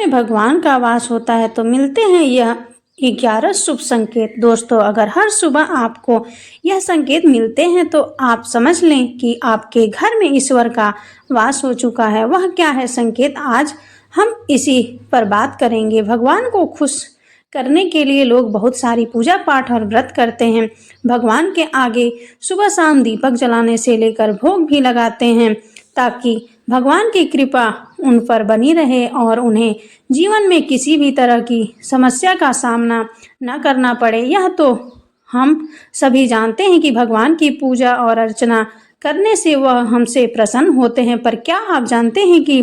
में भगवान का वास होता है तो मिलते हैं यह 11 शुभ संकेत। दोस्तों, अगर हर सुबह आपको यह संकेत मिलते हैं तो आप समझ लें कि आपके घर में ईश्वर का वास हो चुका है। वह क्या है संकेत, आज हम इसी पर बात करेंगे। भगवान को खुश करने के लिए लोग बहुत सारी पूजा पाठ और व्रत करते हैं। भगवान के आगे सुबह शाम दीपक जलाने से लेकर भोग भी लगाते हैं ताकि भगवान की कृपा उन पर बनी रहे और उन्हें जीवन में किसी भी तरह की समस्या का सामना न करना पड़े। यह तो हम सभी जानते हैं कि भगवान की पूजा और अर्चना करने से वह हमसे प्रसन्न होते हैं, पर क्या आप जानते हैं कि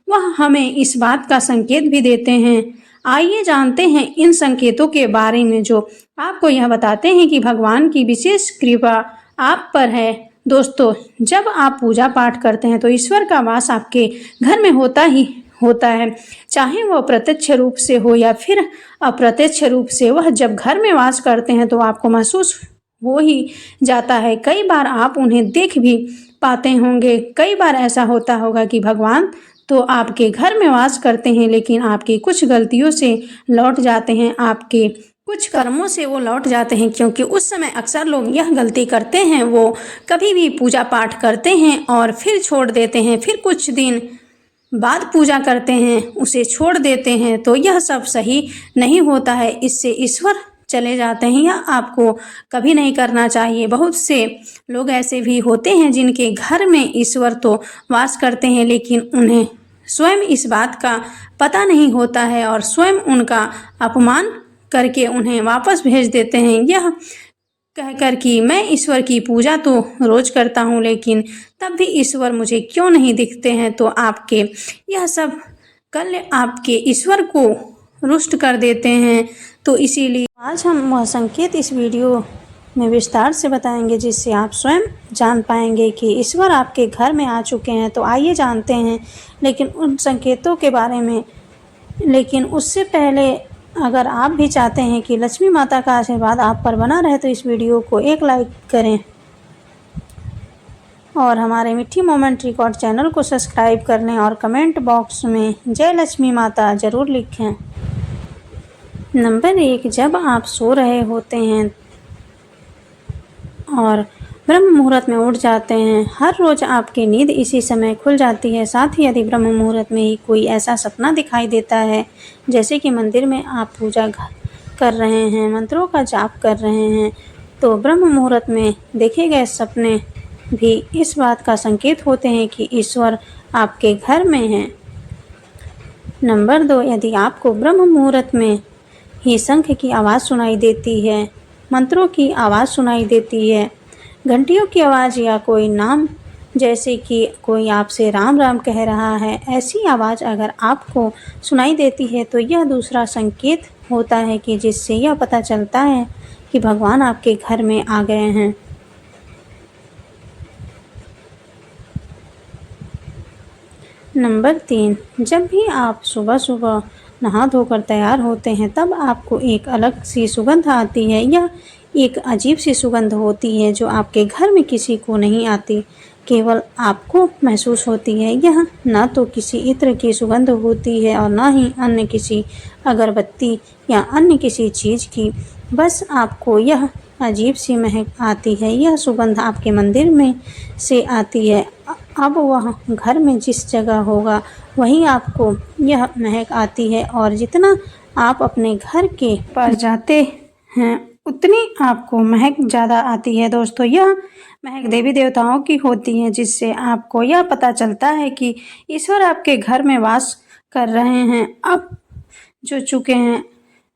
वह हमें इस बात का संकेत भी देते हैं। आइए जानते हैं इन संकेतों के बारे में जो आपको यह बताते हैं कि भगवान की विशेष कृपा आप पर है। दोस्तों, जब आप पूजा पाठ करते हैं तो ईश्वर का वास आपके घर में होता ही होता है, चाहे वह प्रत्यक्ष रूप से हो या फिर अप्रत्यक्ष रूप से। वह जब घर में वास करते हैं तो आपको महसूस हो ही जाता है। कई बार आप उन्हें देख भी पाते होंगे। कई बार ऐसा होता होगा कि भगवान तो आपके घर में वास करते हैं, लेकिन आपकी कुछ गलतियों से लौट जाते हैं, आपके कुछ कर्मों से वो लौट जाते हैं, क्योंकि उस समय अक्सर लोग यह गलती करते हैं, वो कभी भी पूजा पाठ करते हैं और फिर छोड़ देते हैं, फिर कुछ दिन बाद पूजा करते हैं, उसे छोड़ देते हैं। तो यह सब सही नहीं होता है, इससे ईश्वर चले जाते हैं। यह आपको कभी नहीं करना चाहिए। बहुत से लोग ऐसे भी होते हैं जिनके घर में ईश्वर तो वास करते हैं, लेकिन उन्हें स्वयं इस बात का पता नहीं होता है और स्वयं उनका अपमान करके उन्हें वापस भेज देते हैं, यह कहकर कि मैं ईश्वर की पूजा तो रोज करता हूँ, लेकिन तब भी ईश्वर मुझे क्यों नहीं दिखते हैं। तो आपके यह सब कल आपके ईश्वर को रुष्ट कर देते हैं। तो इसीलिए आज हम वह संकेत इस वीडियो में विस्तार से बताएंगे जिससे आप स्वयं जान पाएंगे कि ईश्वर आपके घर में आ चुके हैं। तो आइए जानते हैं लेकिन उन संकेतों के बारे में। लेकिन उससे पहले अगर आप भी चाहते हैं कि लक्ष्मी माता का आशीर्वाद आप पर बना रहे तो इस वीडियो को एक लाइक करें और हमारे मिठी मोमेंट रिकॉर्ड चैनल को सब्सक्राइब कर लें और कमेंट बॉक्स में जय लक्ष्मी माता ज़रूर लिखें। नंबर 1, जब आप सो रहे होते हैं और ब्रह्म मुहूर्त में उठ जाते हैं। हर रोज़ आपकी नींद इसी समय खुल जाती है। साथ ही यदि ब्रह्म मुहूर्त में ही कोई ऐसा सपना दिखाई देता है, जैसे कि मंदिर में आप पूजा कर रहे हैं, मंत्रों का जाप कर रहे हैं, तो ब्रह्म मुहूर्त में देखे गए सपने भी इस बात का संकेत होते हैं कि ईश्वर आपके घर में हैं। नंबर 2, यदि आपको ब्रह्म मुहूर्त में ही शंख की आवाज़ सुनाई देती है, मंत्रों की आवाज़ सुनाई देती है, घंटियों की आवाज़ या कोई नाम जैसे कि कोई आपसे राम राम कह रहा है, ऐसी आवाज़ अगर आपको सुनाई देती है तो यह दूसरा संकेत होता है कि जिससे यह पता चलता है कि भगवान आपके घर में आ गए हैं। नंबर 3, जब भी आप सुबह सुबह नहा धोकर तैयार होते हैं तब आपको एक अलग सी सुगंध आती है। यह एक अजीब सी सुगंध होती है जो आपके घर में किसी को नहीं आती, केवल आपको महसूस होती है। यह न तो किसी इत्र की सुगंध होती है और न ही अन्य किसी अगरबत्ती या अन्य किसी चीज़ की, बस आपको यह अजीब सी महक आती है। यह सुगंध आपके मंदिर में से आती है। अब वह घर में जिस जगह होगा वहीं आपको यह महक आती है और जितना आप अपने घर के पास जाते हैं उतनी आपको महक ज़्यादा आती है। दोस्तों, यह महक देवी देवताओं की होती है, जिससे आपको यह पता चलता है कि ईश्वर आपके घर में वास कर रहे हैं। अब जो चुके हैं,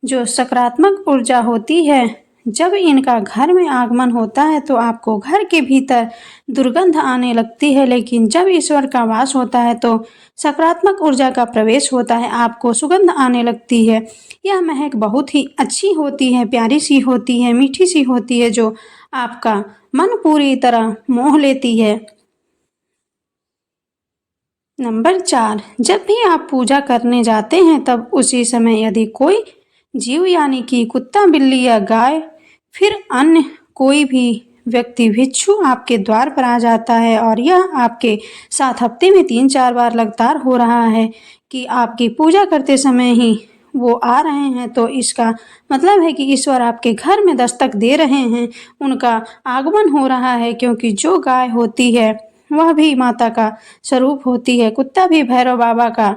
जो सकारात्मक ऊर्जा होती है, जब इनका घर में आगमन होता है तो आपको घर के भीतर दुर्गंध आने लगती है, लेकिन जब ईश्वर का वास होता है तो सकारात्मक ऊर्जा का प्रवेश होता है, आपको सुगंध आने लगती है। यह महक बहुत ही अच्छी होती है, प्यारी सी होती है, मीठी सी होती है, जो आपका मन पूरी तरह मोह लेती है। नंबर 4, जब भी आप पूजा करने जाते हैं तब उसी समय यदि कोई जीव यानी कि कुत्ता, बिल्ली या गाय, फिर अन्य कोई भी व्यक्ति भिक्षु आपके द्वार पर आ जाता है और यह आपके साथ हफ्ते में 3-4 बार लगातार हो रहा है कि आपकी पूजा करते समय ही वो आ रहे हैं, तो इसका मतलब है कि ईश्वर आपके घर में दस्तक दे रहे हैं, उनका आगमन हो रहा है। क्योंकि जो गाय होती है वह भी माता का स्वरूप होती है, कुत्ता भी भैरव बाबा का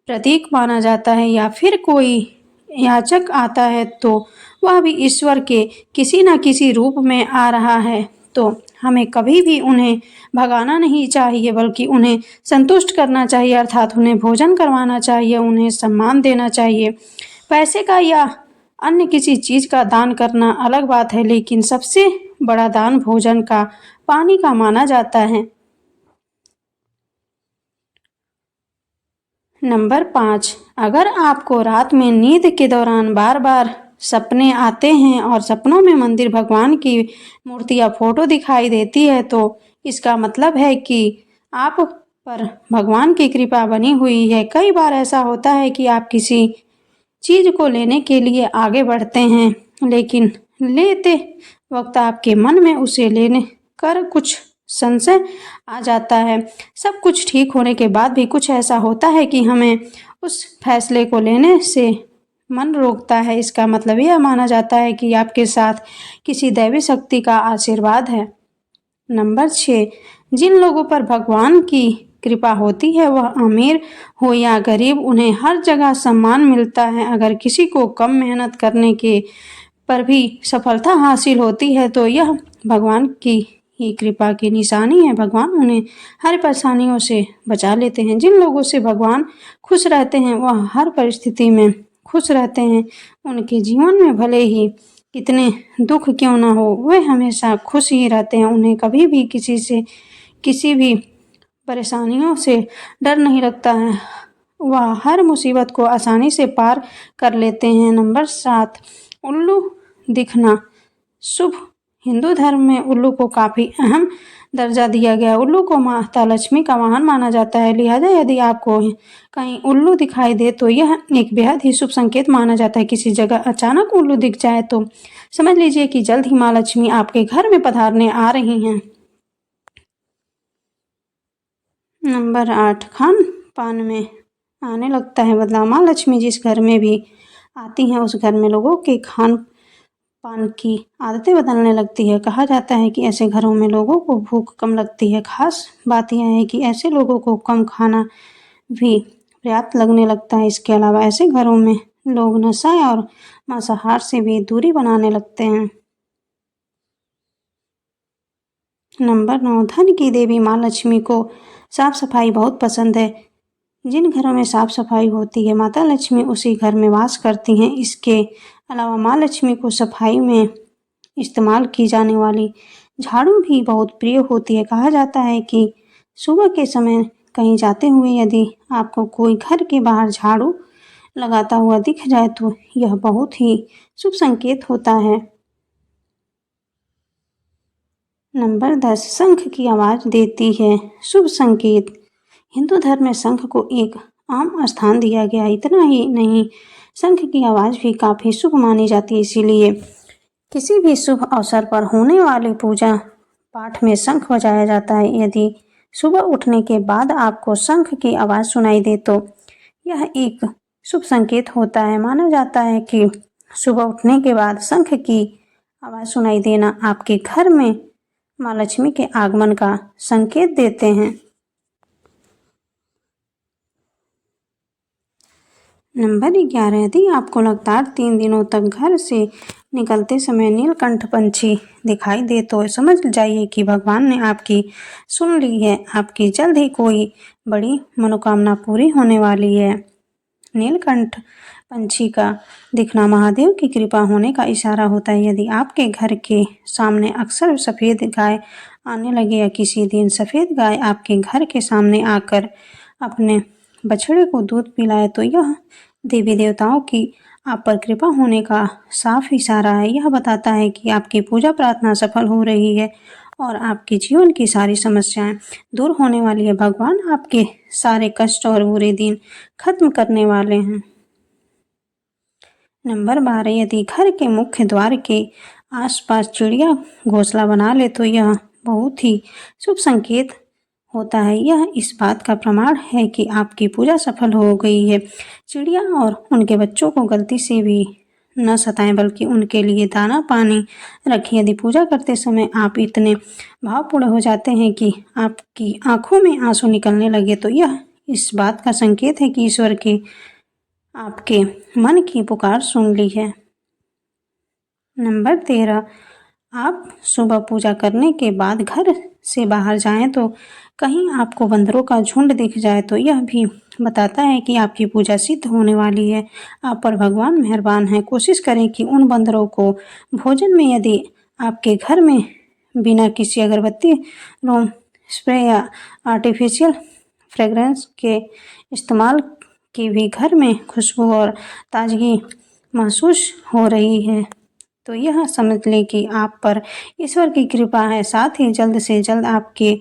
प्रतीक माना जाता है, या फिर कोई याचक आता है तो वह भी ईश्वर के किसी न किसी रूप में आ रहा है। तो हमें कभी भी उन्हें भगाना नहीं चाहिए, बल्कि उन्हें संतुष्ट करना चाहिए, अर्थात उन्हें भोजन करवाना चाहिए, उन्हें सम्मान देना चाहिए। पैसे का या अन्य किसी चीज़ का दान करना अलग बात है, लेकिन सबसे बड़ा दान भोजन का, पानी का माना जाता है। नंबर 5, अगर आपको रात में नींद के दौरान बार बार सपने आते हैं और सपनों में मंदिर, भगवान की मूर्ति या फोटो दिखाई देती है, तो इसका मतलब है कि आप पर भगवान की कृपा बनी हुई है। कई बार ऐसा होता है कि आप किसी चीज़ को लेने के लिए आगे बढ़ते हैं, लेकिन लेते वक्त आपके मन में उसे लेने कर कुछ संशय आ जाता है। सब कुछ ठीक होने के बाद भी कुछ ऐसा होता है कि हमें उस फैसले को लेने से मन रोकता है। इसका मतलब यह माना जाता है कि आपके साथ किसी दैवी शक्ति का आशीर्वाद है। नंबर 6, जिन लोगों पर भगवान की कृपा होती है, वह अमीर हो या गरीब, उन्हें हर जगह सम्मान मिलता है। अगर किसी को कम मेहनत करने के पर भी सफलता हासिल होती है, तो यह भगवान की ही कृपा की निशानी है। भगवान उन्हें हर परेशानियों से बचा लेते हैं। जिन लोगों से भगवान खुश रहते हैं, वह हर परिस्थिति में खुश रहते हैं। उनके जीवन में भले ही कितने दुख क्यों ना हो, वे हमेशा खुश ही रहते हैं। उन्हें कभी भी किसी से किसी भी परेशानियों से डर नहीं लगता है, वह हर मुसीबत को आसानी से पार कर लेते हैं। नंबर 7, उल्लू दिखना शुभ। हिंदू धर्म में उल्लू को काफ़ी अहम दर्जा दिया गया। उल्लू को माता लक्ष्मी का वाहन माना जाता है, लिहाजा यदि आपको कहीं उल्लू दिखाई दे तो यह एक बेहद ही शुभ संकेत माना जाता है। किसी जगह अचानक उल्लू दिख जाए तो समझ लीजिए कि जल्द ही माँ लक्ष्मी आपके घर में पधारने आ रही हैं। नंबर 8, खान पान में आने लगता है बदलाव। माँ लक्ष्मी जिस घर में भी आती हैं, उस घर में लोगों के खान पान की आदतें बदलने लगती है। कहा जाता है कि ऐसे घरों में लोगों को भूख कम लगती है। खास बात यह है कि ऐसे लोगों को कम खाना भी पर्याप्त लगने लगता है। इसके अलावा ऐसे घरों में लोग नशा और मांसाहार से भी दूरी बनाने लगते हैं। नंबर 9, धन की देवी माँ लक्ष्मी को साफ सफाई बहुत पसंद है। जिन घरों में साफ सफाई होती है, माता लक्ष्मी उसी घर में वास करती हैं। इसके अलावा माँ लक्ष्मी को सफाई में इस्तेमाल की जाने वाली झाड़ू भी बहुत प्रिय होती है। कहा जाता है कि सुबह के समय कहीं जाते हुए यदि आपको कोई घर के बाहर झाड़ू लगाता हुआ दिख जाए तो यह बहुत ही शुभ संकेत होता है। नंबर 10, शंख की आवाज़ देती है शुभ संकेत। हिंदू धर्म में शंख को एक आम स्थान दिया गया। इतना ही नहीं, शंख की आवाज़ भी काफ़ी शुभ मानी जाती है। इसीलिए किसी भी शुभ अवसर पर होने वाले पूजा पाठ में शंख बजाया जाता है। यदि सुबह उठने के बाद आपको शंख की आवाज़ सुनाई दे तो यह एक शुभ संकेत होता है। माना जाता है कि सुबह उठने के बाद शंख की आवाज़ सुनाई देना आपके घर में माँ लक्ष्मी के आगमन का संकेत देते हैं। नंबर 11, यदि आपको लगातार 3 दिनों तक घर से निकलते समय नीलकंठ पंछी दिखाई दे तो समझ जाइए कि भगवान ने आपकी सुन ली है। आपकी जल्द ही कोई बड़ी मनोकामना पूरी होने वाली है। नीलकंठ पंछी का दिखना महादेव की कृपा होने का इशारा होता है। यदि आपके घर के सामने अक्सर सफ़ेद गाय आने लगे या किसी दिन सफ़ेद गाय आपके घर के सामने आकर अपने बछड़े को दूध पिलाए तो यह देवी देवताओं की आप पर कृपा होने का साफ इशारा है। यह बताता है कि आपकी पूजा प्रार्थना सफल हो रही है और आपके जीवन की सारी समस्याएं दूर होने वाली है। भगवान आपके सारे कष्ट और बुरे दिन खत्म करने वाले हैं। नंबर 12, यदि घर के मुख्य द्वार के आसपास चिड़िया घोंसला बना ले तो यह बहुत ही शुभ संकेत होता है। यह इस बात का प्रमाण है कि आपकी पूजा सफल हो गई है। चिड़िया और उनके बच्चों को गलती से भी न सताएं, बल्कि उनके लिए दाना पानी रखें। यदि पूजा करते समय आप इतने भावपूर्ण हो जाते हैं कि आपकी आंखों में आंसू निकलने लगे, तो यह इस बात का संकेत है कि ईश्वर के आपके मन की पुकार सुन ली है। नंबर 13, आप सुबह पूजा करने के बाद घर से बाहर जाएं तो कहीं आपको बंदरों का झुंड दिख जाए तो यह भी बताता है कि आपकी पूजा सिद्ध होने वाली है। आप पर भगवान मेहरबान हैं। कोशिश करें कि उन बंदरों को भोजन में, यदि आपके घर में बिना किसी अगरबत्ती, रूम स्प्रे या आर्टिफिशियल फ्रेगरेंस के इस्तेमाल के भी घर में खुशबू और ताजगी महसूस हो रही है, तो यह समझ लें कि आप पर ईश्वर की कृपा है। साथ ही जल्द से जल्द आपके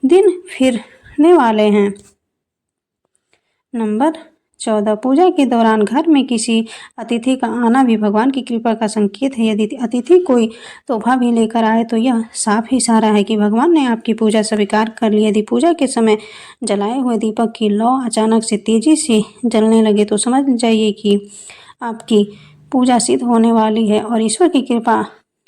दिन फिरने वाले हैं। नंबर 14, पूजा के दौरान घर में किसी अतिथि का आना भी भगवान की कृपा का संकेत है। यदि अतिथि कोई तोहफा भी लेकर आए तो यह साफ इशारा है कि भगवान ने आपकी पूजा स्वीकार कर ली। यदि पूजा के समय जलाए हुए दीपक की लौ अचानक से तेजी से जलने लगे तो समझ जाइए कि आपकी पूजा सिद्ध होने वाली है और ईश्वर की कृपा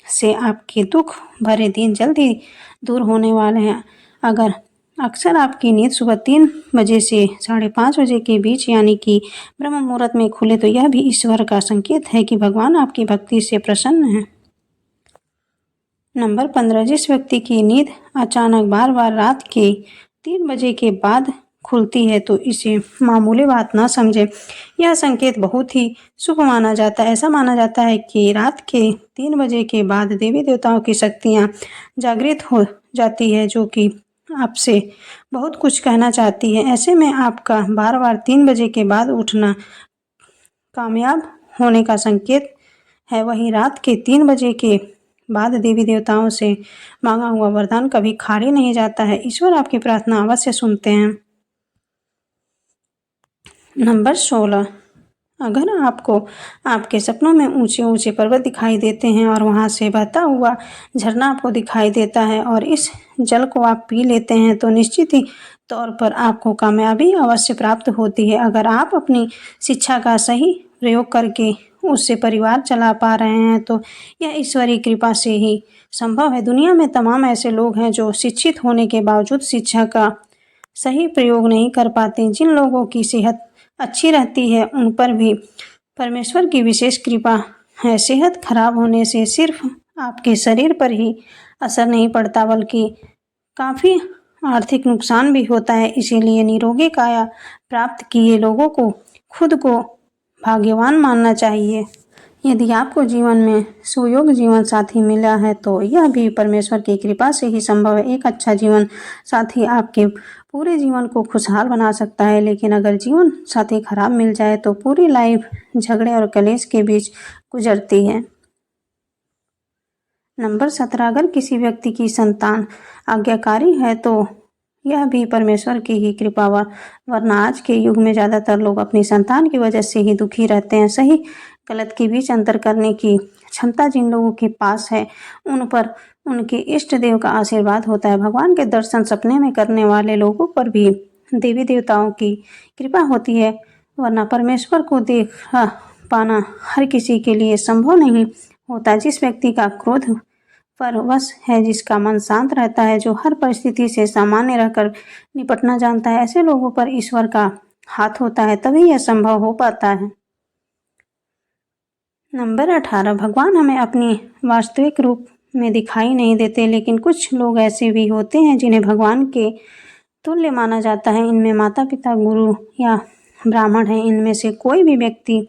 से आपके दुख भरे दिन जल्द ही दूर होने वाले हैं। अगर अक्सर आपकी नींद सुबह 3 बजे से 5:30 बजे के बीच यानी कि ब्रह्म मुहूर्त में खुले तो यह भी ईश्वर का संकेत है कि भगवान आपकी भक्ति से प्रसन्न है। नंबर 15, जिस व्यक्ति की नींद अचानक बार बार रात के 3 बजे के बाद खुलती है तो इसे मामूली बात न समझे। यह संकेत बहुत ही शुभ माना जाता है। ऐसा माना जाता है कि रात के 3 बजे के बाद देवी देवताओं की शक्तियाँ जागृत हो जाती है, जो कि आपसे बहुत कुछ कहना चाहती है। ऐसे में आपका बार बार 3 बजे के बाद उठना कामयाब होने का संकेत है। वहीं रात के 3 बजे के बाद देवी देवताओं से मांगा हुआ वरदान कभी खाली नहीं जाता है। ईश्वर आपकी प्रार्थना अवश्य सुनते हैं। नंबर 16, अगर आपको आपके सपनों में ऊंचे ऊंचे पर्वत दिखाई देते हैं और वहां से बहता हुआ झरना आपको दिखाई देता है और इस जल को आप पी लेते हैं तो निश्चित ही तौर पर आपको कामयाबी अवश्य प्राप्त होती है। अगर आप अपनी शिक्षा का सही प्रयोग करके उससे परिवार चला पा रहे हैं तो यह ईश्वरीय कृपा से ही संभव है। दुनिया में तमाम ऐसे लोग हैं जो शिक्षित होने के बावजूद शिक्षा का सही प्रयोग नहीं कर पाते। जिन लोगों की सेहत अच्छी रहती है उन पर भी परमेश्वर की विशेष कृपा है। सेहत खराब होने से सिर्फ आपके शरीर पर ही असर नहीं पड़ता बल्कि काफ़ी आर्थिक नुकसान भी होता है। इसीलिए निरोगी काया प्राप्त किए लोगों को खुद को भाग्यवान मानना चाहिए। यदि आपको जीवन में सुयोग्य जीवन साथी मिला है तो यह भी परमेश्वर की कृपा से ही संभव है। एक अच्छा जीवन साथी आपके पूरे जीवन को खुशहाल बना सकता है, लेकिन अगर जीवन साथी खराब मिल जाए तो पूरी लाइफ झगड़े और कलेश के बीच गुजरती है। नंबर 17, अगर किसी व्यक्ति की संतान आज्ञाकारी है तो यह भी परमेश्वर की ही कृपा वरना आज के युग में ज़्यादातर लोग अपनी संतान की वजह से ही दुखी रहते हैं। सही गलत के बीच अंतर करने की क्षमता जिन लोगों के पास है उन पर उनके इष्ट देव का आशीर्वाद होता है। भगवान के दर्शन सपने में करने वाले लोगों पर भी देवी देवताओं की कृपा होती है, वरना परमेश्वर को देख पाना हर किसी के लिए संभव नहीं होता। जिस व्यक्ति का क्रोध पर वश है, जिसका मन शांत रहता है, जो हर परिस्थिति से सामान्य रहकर निपटना जानता है, ऐसे लोगों पर ईश्वर का हाथ होता है, तभी यह संभव हो पाता है। नंबर 18, भगवान हमें अपनी वास्तविक रूप में दिखाई नहीं देते, लेकिन कुछ लोग ऐसे भी होते हैं जिन्हें भगवान के तुल्य माना जाता है। इनमें माता पिता, गुरु या ब्राह्मण हैं। इनमें से कोई भी व्यक्ति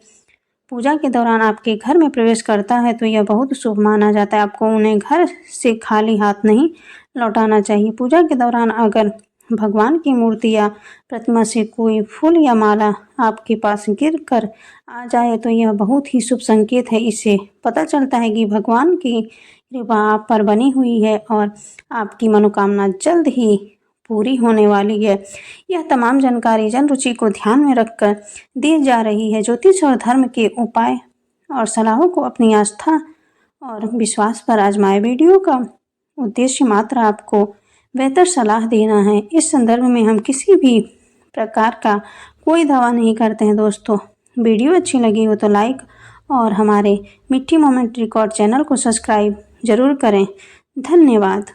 पूजा के दौरान आपके घर में प्रवेश करता है तो यह बहुत शुभ माना जाता है। आपको उन्हें घर से खाली हाथ नहीं लौटाना चाहिए। पूजा के दौरान अगर भगवान की मूर्ति या प्रतिमा से कोई फूल या माला आपके पास गिर कर आ जाए तो यह बहुत ही शुभ संकेत है। इससे पता चलता है कि भगवान की कृपा आप पर बनी हुई है और आपकी मनोकामना जल्द ही पूरी होने वाली है। यह तमाम जानकारी जन रुचि को ध्यान में रखकर दी जा रही है। ज्योतिष और धर्म के उपाय और सलाहों को अपनी आस्था और विश्वास पर आजमाए। वीडियो का उद्देश्य मात्र आपको बेहतर सलाह देना है। इस संदर्भ में हम किसी भी प्रकार का कोई दावा नहीं करते हैं। दोस्तों, वीडियो अच्छी लगी हो तो लाइक और हमारे मिट्टी मोमेंट रिकॉर्ड चैनल को सब्सक्राइब जरूर करें। धन्यवाद।